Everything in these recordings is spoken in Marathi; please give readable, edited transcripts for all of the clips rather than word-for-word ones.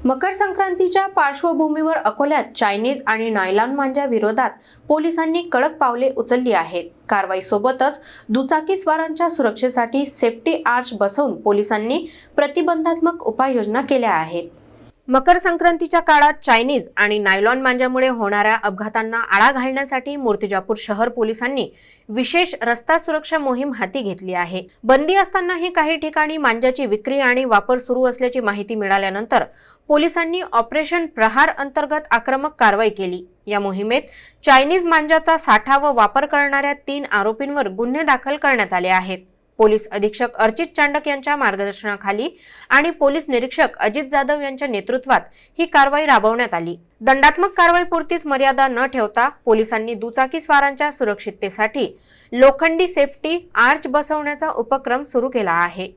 मकर संक्रांतीच्या पार्श्वभूमीवर अकोल्यात चायनीज आणि नायलॉन मांजा विरोधात पोलिसांनी कडक पावले उचलली आहेत। कारवाईसोबतच दुचाकीस्वारांच्या सुरक्षेसाठी सेफ्टी आर्च बसवून पोलिसांनी प्रतिबंधात्मक उपाययोजना केल्या आहेत। मकर संक्रांतीच्या काळात चायनीज आणि नायलॉन मांजामुळे होणाऱ्या अपघातांना आळा घालण्यासाठी मूर्तिजापूर शहर पोलिसांनी विशेष रस्ता सुरक्षा मोहीम हाती घेतली आहे। बंदी असतानाही काही ठिकाणी मांजाची विक्री आणि वापर सुरू असल्याची माहिती मिळाल्यानंतर पोलिसांनी ऑपरेशन प्रहार अंतर्गत आक्रमक कारवाई केली। या मोहिमेत चायनीज मांजाचा साठा व वापर करणाऱ्या 3 आरोपींवर गुन्हे दाखल करण्यात आले आहेत। पोलीस अधीक्षक अर्चित चांडक यांच्या मार्गदर्शनाखाली आणि पोलीस निरीक्षक अजित जाधव यांच्या नेतृत्वात ही कारवाई राबवण्यात आली। दंडात्मक कारवाईपुरतीच मर्यादा न ठेवता पोलिसांनी दुचाकीस्वारांच्या सुरक्षिततेसाठी लोखंडी सेफ्टी आर्च बसवण्याचा उपक्रम सुरू केला आहे।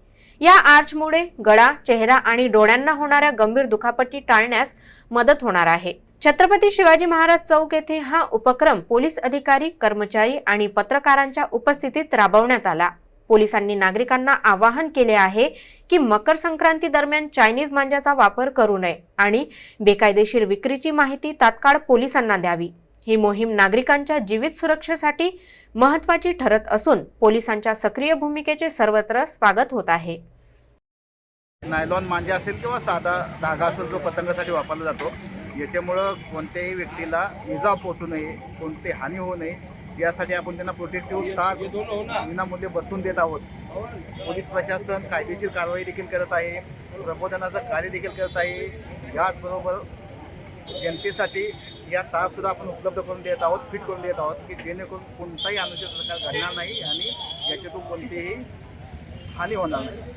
या आर्चमुळे गळा, चेहरा आणि डोळ्यांना होणाऱ्या गंभीर दुखापती टाळण्यास मदत होणार आहे। छत्रपती शिवाजी महाराज चौक येथे हा उपक्रम पोलीस अधिकारी, कर्मचारी आणि पत्रकारांच्या उपस्थितीत राबवण्यात आला। पोलिसांनी नागरिकांना आवाहन केले आहे की मकर संक्रांती दरम्यान चायनीज मांजाचा वापर करू नये आणि बेकायदेशीर विक्रीची माहिती तात्काळ पोलिसांना द्यावी। ही मोहीम नागरिकांच्या जीवित सुरक्षेसाठी महत्त्वाची ठरत असून पोलिसांच्या सक्रिय भूमिकेचे सर्वत्र स्वागत होत आहे। नायलॉन मांजा असेल किंवा साधा धागा असेल जो पतंगासाठी वापरला जातो, याच्यामुळं कोणत्याही व्यक्तीला इजा पोहोचू नये, कोणती हानी होऊ नये यासाठी आपण त्यांना प्रोटेक्टिव्ह तार विनामूल्य बसवून देत आहोत। पोलीस प्रशासन कायदेशीर कारवाई देखील करत आहे, प्रबोधनाचं कार्य देखील करत आहे। याचबरोबर जनतेसाठी या तारसुद्धा आपण उपलब्ध करून देत आहोत, फिट करून देत आहोत की जेणेकरून कोणताही अनुचित प्रकार घडणार नाही आणि याच्यातून कोणतीही हानी होणार नाही।